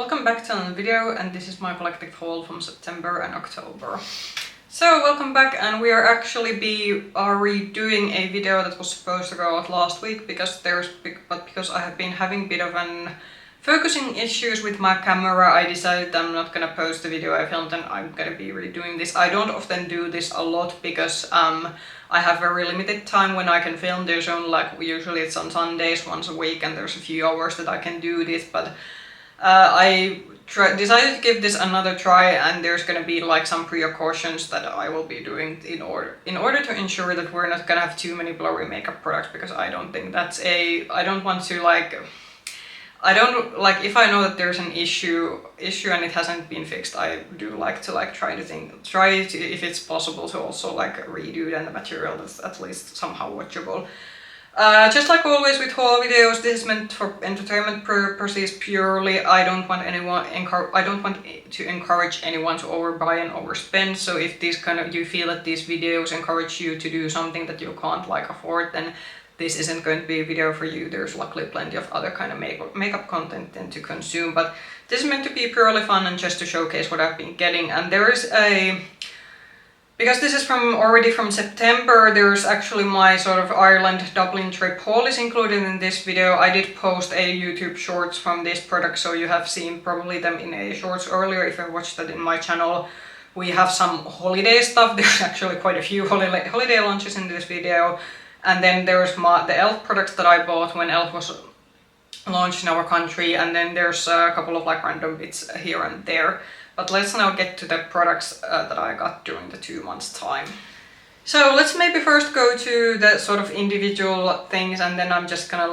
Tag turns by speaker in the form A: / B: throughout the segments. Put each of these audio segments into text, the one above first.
A: Welcome back to another video, and this is my collective haul from September and October. So welcome back, and we are actually redoing a video that was supposed to go out last week because I have been having a bit of an focusing issues with my camera. I decided I'm not gonna post the video I filmed and I'm gonna be redoing this. I don't often do this a lot because I have very limited time when I can film. There's only usually it's on Sundays once a week and there's a few hours that I can do this, but I decided to give this another try, and there's gonna be some precautions that I will be doing in order to ensure that we're not gonna have too many blurry makeup products, because I don't think I don't want to if I know that there's an issue and it hasn't been fixed, I do like to try to, if it's possible, to also redo the material that's at least somehow watchable. Just like always with haul videos, this is meant for entertainment purposes purely. I don't want to encourage anyone to overbuy and overspend. So if you feel that these videos encourage you to do something that you can't afford, then this isn't going to be a video for you. There's luckily plenty of other kind of makeup content then to consume, but this is meant to be purely fun and just to showcase what I've been getting. And there is because this is already from September, there's actually my sort of Ireland Dublin trip haul is included in this video. I did post a YouTube shorts from this product, so you have seen probably them in a shorts earlier if you watched that in my channel. We have some holiday stuff. There's actually quite a few holiday launches in this video. And then there's the e.f.l products that I bought when e.f.l was launched in our country, and then there's a couple of random bits here and there. But let's now get to the products that I got during the 2 months time. So let's maybe first go to the sort of individual things, and then I'm just gonna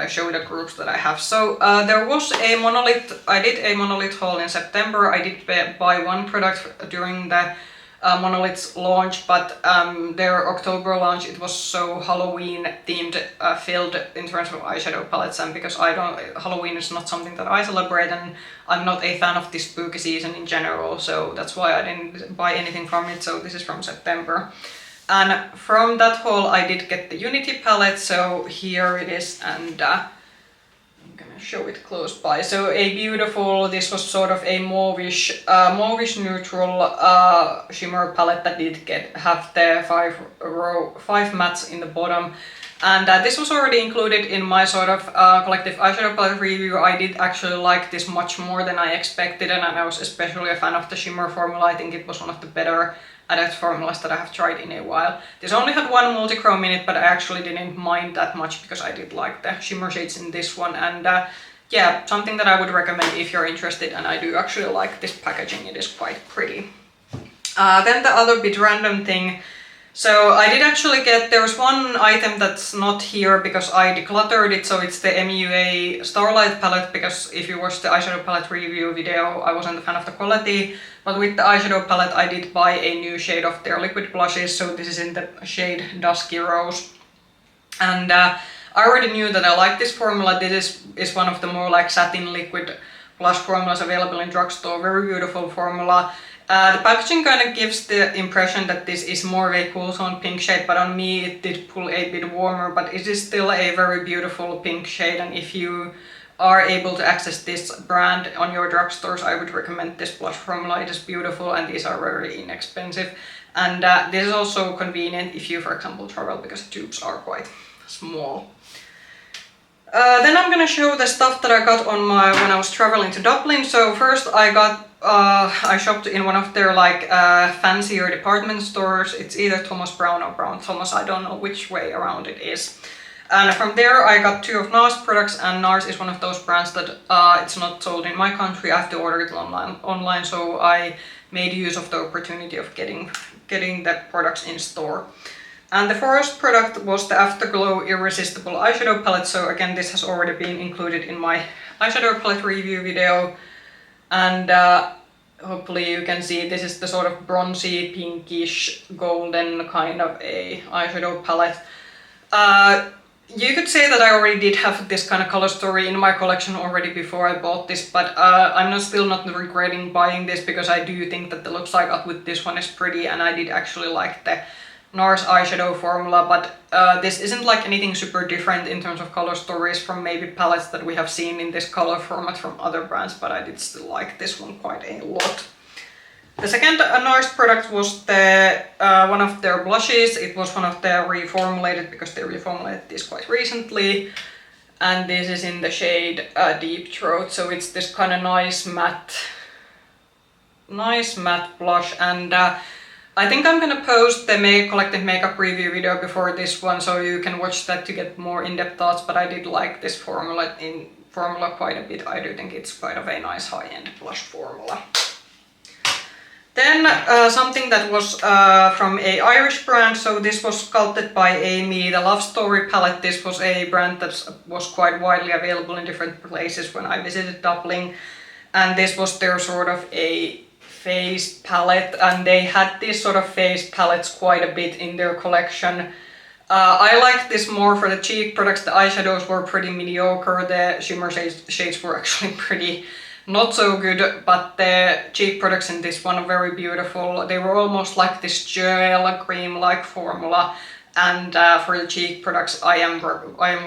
A: show the groups that I have. So there was a monolith. I did a monolith haul in September. I did buy one product during the monolith's launch, but their October launch, it was so Halloween themed, filled in terms of eyeshadow palettes, and because Halloween is not something that I celebrate, and I'm not a fan of this spooky season in general, so that's why I didn't buy anything from it. So this is from September, and from that haul I did get the Unity palette. So here it is, and I'm gonna show it close by. So this was sort of a mauvish neutral shimmer palette that did have the 5 mattes in the bottom. And this was already included in my sort of collective eyeshadow palette review. I did actually like this much more than I expected, and I was especially a fan of the shimmer formula. I think it was one of the better adult formulas that I have tried in a while. This only had one multi-chrome in it, but I actually didn't mind that much because I did like the shimmer shades in this one. And yeah, something that I would recommend if you're interested, and I do actually like this packaging. It is quite pretty. Then the other bit random thing. So I did actually there was one item that's not here because I decluttered it, so it's the MUA Starlight palette, because if you watched the eyeshadow palette review video, I wasn't a fan of the quality, but with the eyeshadow palette I did buy a new shade of their liquid blushes, so this is in the shade Dusky Rose. And I already knew that I like this formula. This is one of the more satin liquid blush formulas available in drugstore. Very beautiful formula. The packaging kind of gives the impression that this is more of a cool tone pink shade, but on me it did pull a bit warmer, but it is still a very beautiful pink shade, and if you are able to access this brand on your drugstores, I would recommend this blush formula. It is beautiful, and these are very inexpensive. And this is also convenient if you, for example, travel, because the tubes are quite small. Then I'm gonna show the stuff that I got when I was traveling to Dublin. So first I shopped in one of their fancier department stores. It's either Thomas Brown or Brown Thomas, I don't know which way around it is. And from there I got 2 of NARS products, and NARS is one of those brands that it's not sold in my country. I have to order it online, so I made use of the opportunity of getting the products in store. And the first product was the Afterglow Irresistible Eyeshadow Palette. So again, this has already been included in my eyeshadow palette review video. And hopefully you can see this is the sort of bronzy, pinkish, golden kind of a eyeshadow palette. You could say that I already did have this kind of color story in my collection already before I bought this, but I'm still not regretting buying this, because I do think that the looks I got with this one is pretty, and I did actually like the NARS eyeshadow formula, but this isn't like anything super different in terms of color stories from maybe palettes that we have seen in this color format from other brands, but I did still like this one quite a lot. The second NARS product was the one of their blushes. It was one of their reformulated, because they reformulated this quite recently. And this is in the shade Deep Throat, so it's this kind of nice matte blush. And I think I'm gonna post the collective makeup review video before this one, so you can watch that to get more in-depth thoughts. But I did like this formula quite a bit. I do think it's quite of a nice high-end blush formula. Then something that was from a Irish brand, so this was sculpted by Amy, the Love Story palette. This was a brand that was quite widely available in different places when I visited Dublin, and this was their sort of a face palette, and they had these sort of face palettes quite a bit in their collection. I liked this more for the cheek products. The eyeshadows were pretty mediocre, the shimmer shades were actually pretty not so good, but the cheek products in this one are very beautiful. They were almost like this gel cream-like formula, and for the cheek products I am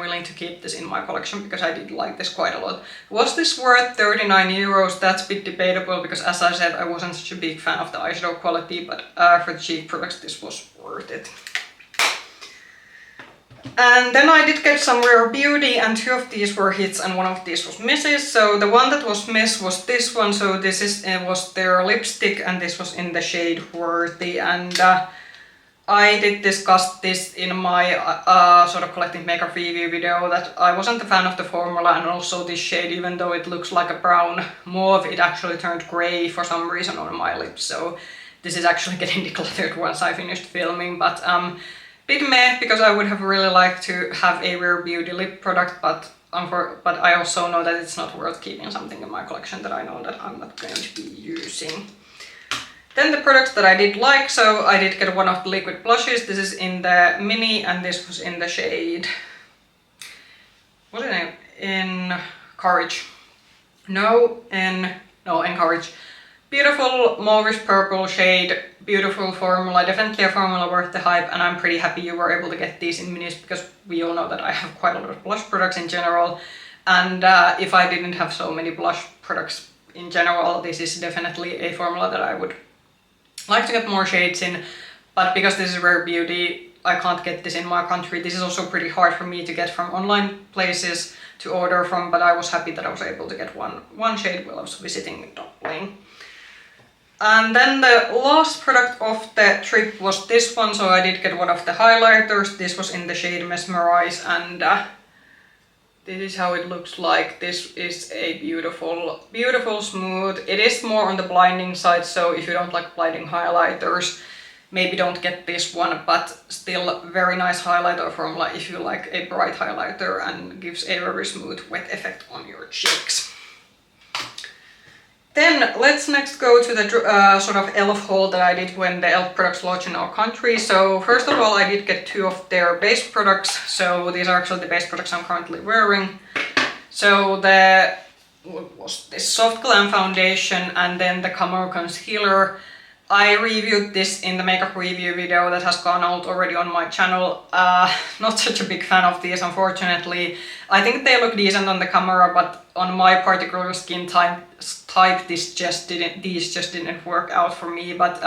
A: willing to keep this in my collection because I did like this quite a lot. Was this worth 39 euros? That's a bit debatable because, as I said, I wasn't such a big fan of the eyeshadow quality, but for the cheek products this was worth it. And then I did get some Rare Beauty, and 2 of these were hits and 1 of these was misses. So the one that was miss was this one. So this was their lipstick, and this was in the shade Worthy. And I did discuss this in my sort of collective makeup review video, that I wasn't a fan of the formula, and also this shade, even though it looks like a brown mauve, it actually turned grey for some reason on my lips. So this is actually getting decluttered once I finished filming, but bit meh, because I would have really liked to have a Rare Beauty lip product, but I also know that it's not worth keeping something in my collection that I know that I'm not going to be using. Then the products that I did like, so I did get one of the liquid blushes. This is in the mini, and this was in the shade, what's the name? In Courage. In Courage. Beautiful mauvish purple shade, beautiful formula, definitely a formula worth the hype, and I'm pretty happy you were able to get these in minis, because we all know that I have quite a lot of blush products in general, and if I didn't have so many blush products in general, this is definitely a formula that I would like to get more shades in, but because this is Rare Beauty, I can't get this in my country. This is also pretty hard for me to get from online places to order from, but I was happy that I was able to get one shade while I was visiting Dublin. And then the last product of the trip was this one, so I did get one of the highlighters. This was in the shade Mesmerize, and this is how it looks like. This is a beautiful, beautiful smooth. It is more on the blinding side, so if you don't like blinding highlighters, maybe don't get this one, but still very nice highlighter formula if you like a bright highlighter, and gives a very smooth wet effect on your cheeks. Then let's next go to the sort of e.f.l haul that I did when the e.f.l products launched in our country. So first of all, I did get 2 of their base products. So these are actually the base products I'm currently wearing. So what was this Soft Glam Foundation, and then the Camo Concealer. I reviewed this in the makeup review video that has gone out already on my channel. Not such a big fan of these, unfortunately. I think they look decent on the camera, but on my particular skin type, these just didn't work out for me. But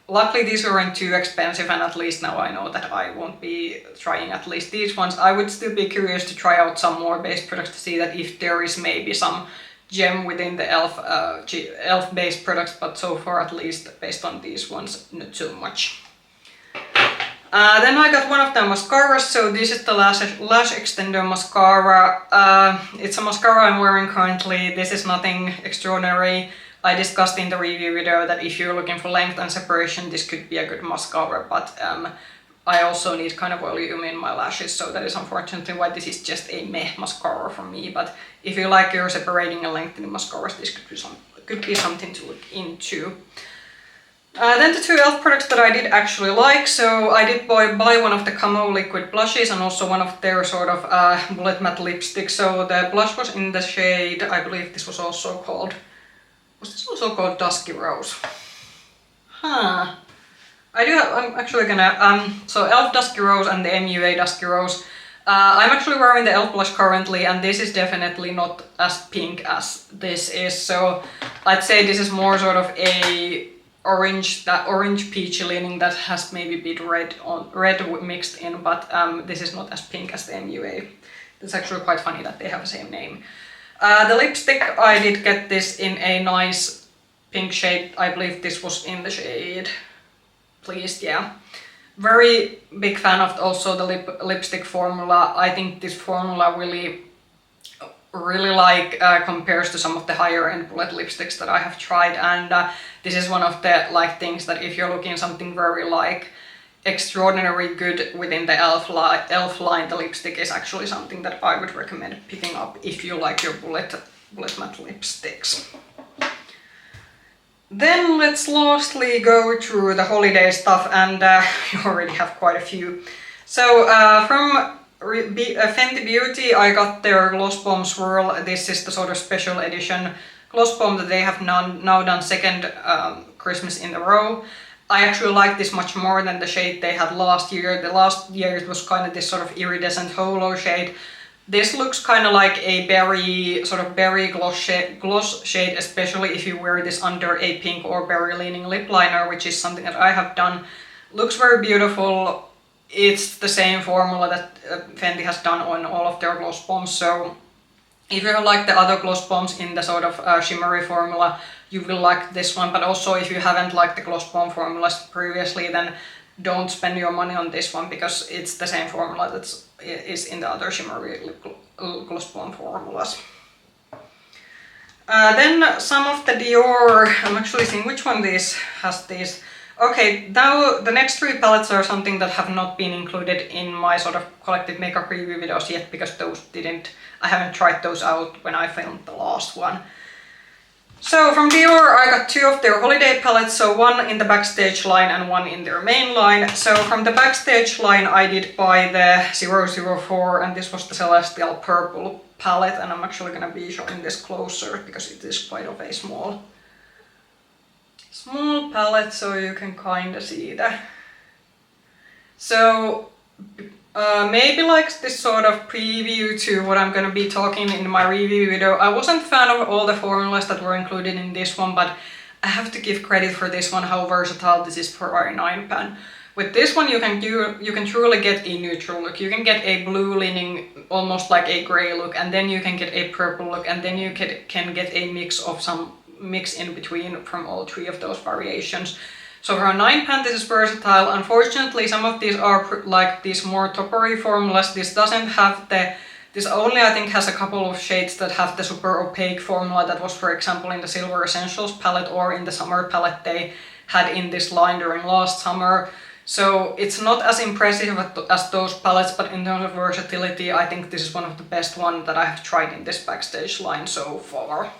A: luckily these weren't too expensive, and at least now I know that I won't be trying at least these ones. I would still be curious to try out some more base products to see that if there is maybe some gem within the e.f.l based products, but so far, at least based on these ones, not so much. Then I got one of the mascaras, so this is the Lash Extender Mascara. It's a mascara I'm wearing currently. This is nothing extraordinary. I discussed in the review video that if you're looking for length and separation, this could be a good mascara, but I also need kind of volume in my lashes, so that is unfortunately why this is just a meh mascara for me. But if you like your separating and lengthening mascaras, this could be something to look into. Then the 2 e.f.l products that I did actually like, so I did buy one of the Camo liquid blushes and also one of their sort of bullet matte lipsticks. So the blush was in the shade, I believe this was this also called Dusky Rose? Huh. I'm actually gonna, so e.f.l Dusky Rose and the MUA Dusky Rose. I'm actually wearing the e.f.l blush currently, and this is definitely not as pink as this is. So I'd say this is more sort of a orange, that orange peachy leaning that has maybe a bit red mixed in, but this is not as pink as the MUA. It's actually quite funny that they have the same name. The lipstick, I did get this in a nice pink shade. I believe this was in the shade Pleased, yeah. Very big fan of also the lipstick formula. I think this formula really like compares to some of the higher end bullet lipsticks that I have tried, and this is one of the like things that if you're looking something very like extraordinary good within the e.f.l line, the lipstick is actually something that I would recommend picking up if you like your bullet matte lipsticks. Then let's lastly go through the holiday stuff, and you already have quite a few. So from Fenty Beauty, I got their Gloss Bomb Swirl. This is the sort of special edition gloss bomb that they have now done second Christmas in a row. I actually like this much more than the shade they had last year. The last year it was kind of this sort of iridescent holo shade. This looks kind of like a berry gloss shade, especially if you wear this under a pink or berry leaning lip liner, which is something that I have done. Looks very beautiful. It's the same formula that Fenty has done on all of their gloss bombs, so if you like the other gloss bombs in the sort of shimmery formula, you will like this one, but also if you haven't liked the gloss bomb formulas previously, then don't spend your money on this one because it's the same formula that is in the other shimmery gloss bomb formulas. Then some of the Dior, I'm actually seeing which one this has these. Okay, now the next three palettes are something that have not been included in my sort of collective makeup review videos yet because I haven't tried those out when I filmed the last one. So from Dior I got two of their holiday palettes, so one in the Backstage line and one in their main line. So from the Backstage line I did buy the 004, and this was the Celestial Purple palette, and I'm actually gonna be showing this closer because it is quite of a small palette, so you can kind of see that. So maybe like this sort of preview to what I'm gonna be talking in my review video. I wasn't a fan of all the formulas that were included in this one, but I have to give credit for this one, how versatile this is for our 9-pan. With this one you can truly get a neutral look. You can get a blue leaning, almost like a grey look, and then you can get a purple look, and then you can get a mix in between from all three of those variations. So for a 9-pan this is versatile. Unfortunately some of these are like these more toppery formulas. This doesn't have this only I think has a couple of shades that have the super opaque formula that was, for example, in the Silver Essentials palette or in the summer palette they had in this line during last summer. So it's not as impressive as those palettes, but in terms of versatility I think this is one of the best ones that I have tried in this Backstage line so far.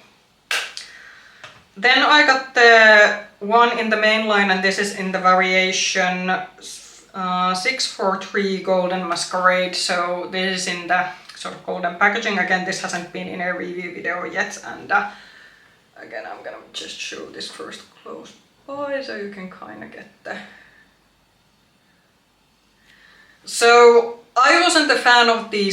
A: Then I got the one in the main line, and this is in the variation 643 Golden Masquerade. So this is in the sort of golden packaging. Again, this hasn't been in a review video yet, and again I'm gonna just show this first close by so you can kind of get the... So I wasn't a fan of the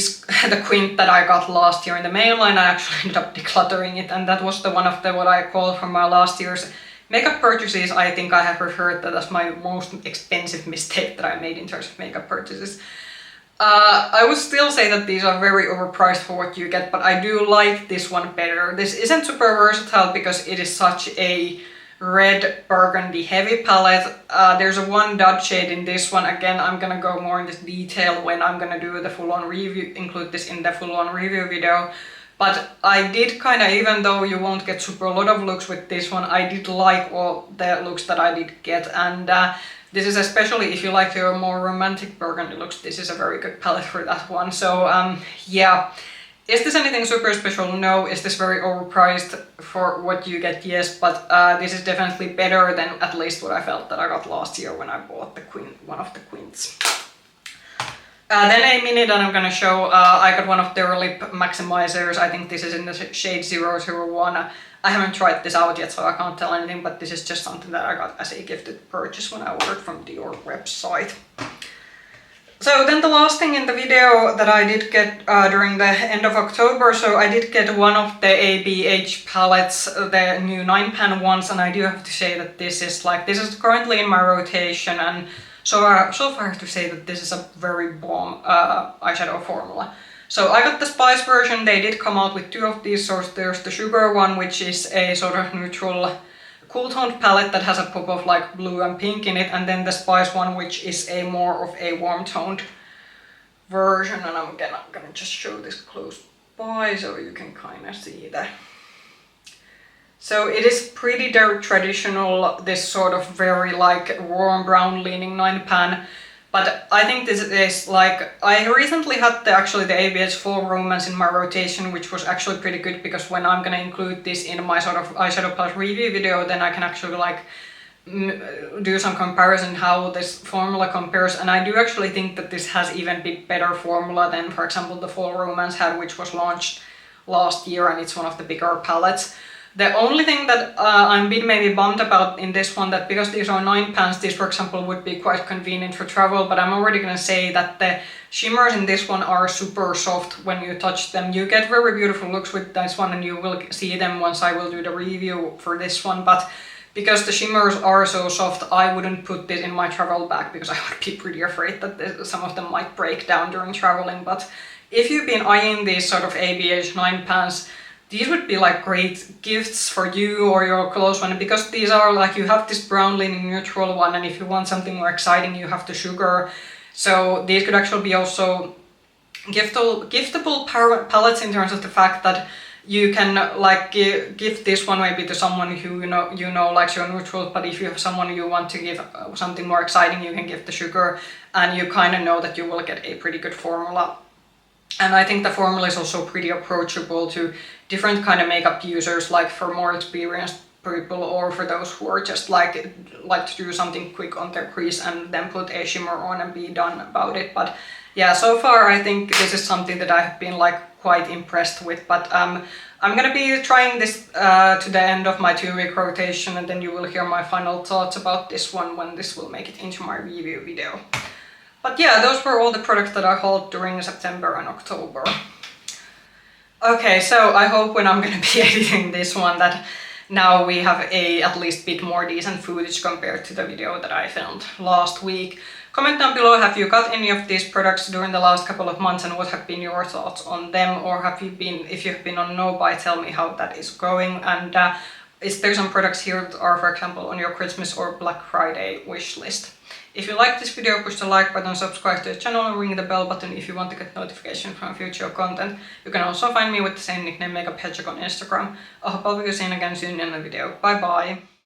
A: quint that I got last year in the main line. I actually ended up decluttering it, and that was one of the what I call from my last year's makeup purchases. I think I have referred that as my most expensive mistake that I made in terms of makeup purchases. I would still say that these are very overpriced for what you get, but I do like this one better. This isn't super versatile because it is such a red burgundy heavy palette. There's a one dud shade in this one. Again, I'm gonna go more into detail when I'm gonna do the full-on review, include this in the full-on review video. But I did kind of, even though you won't get super a lot of looks with this one, I did like all the looks that I did get, and this is especially if you like your more romantic burgundy looks, this is a very good palette for that one. So yeah. Is this anything super special? No. Is this very overpriced for what you get? Yes, but this is definitely better than at least what I felt that I got last year when I bought the one of the quints. Then a mini that I'm gonna show, I got one of their lip maximizers. I think this is in the shade 001. I haven't tried this out yet, so I can't tell anything, but this is just something that I got as a gifted purchase when I ordered from Dior website. So then the last thing in the video that I did get during the end of October, so I did get one of the ABH palettes, the new 9-pan ones, and I do have to say that this is currently in my rotation, and so far I have to say that this is a very bomb eyeshadow formula. So I got the spice version. They did come out with two of these, so there's the sugar one, which is a sort of neutral cool toned palette that has a pop of like blue and pink in it, and then the spice one, which is a more of a warm toned version, and I'm gonna just show this close by so you can kind of see that. So it is pretty traditional, this sort of very like warm brown leaning 9-pan. But I think this is like, I recently had actually the ABH Full Romance in my rotation, which was actually pretty good, because when I'm gonna include this in my sort of eyeshadow palette review video, then I can actually like do some comparison how this formula compares. And I do actually think that this has even bit better formula than, for example, the Full Romance had, which was launched last year, and it's one of the bigger palettes. The only thing that I'm a bit maybe bummed about in this one, that because these are 9-pans, this for example would be quite convenient for travel, but I'm already gonna say that the shimmers in this one are super soft when you touch them. You get very beautiful looks with this one, and you will see them once I will do the review for this one, but because the shimmers are so soft, I wouldn't put this in my travel bag, because I would be pretty afraid that some of them might break down during traveling. But if you've been eyeing these sort of ABH 9-pans, these would be like great gifts for you or your close one, because these are like, you have this brown leaning neutral one, and if you want something more exciting, you have the sugar. So these could actually be also giftable palettes, in terms of the fact that you can like give this one maybe to someone who you know likes your neutrals, but if you have someone you want to give something more exciting, you can give the sugar, and you kind of know that you will get a pretty good formula. And I think the formula is also pretty approachable to different kind of makeup users, like for more experienced people, or for those who are just like to do something quick on their crease and then put a shimmer on and be done about it. But yeah, so far I think this is something that I have been like quite impressed with. But I'm gonna be trying this to the end of my 2-week rotation, and then you will hear my final thoughts about this one when this will make it into my review video. But yeah, those were all the products that I hauled during September and October. Okay, so I hope when I'm gonna be editing this one that now we have at least bit more decent footage compared to the video that I filmed last week. Comment down below, have you got any of these products during the last couple of months, and what have been your thoughts on them? Or if you've been on no buy, tell me how that is going. And is there some products here that are, for example, on your Christmas or Black Friday wish list? If you like this video, push the like button, subscribe to the channel, and ring the bell button if you want to get notification from future content. You can also find me with the same nickname, Makeup Hedgehog, on Instagram. I hope I'll be seeing you again soon in the video. Bye bye!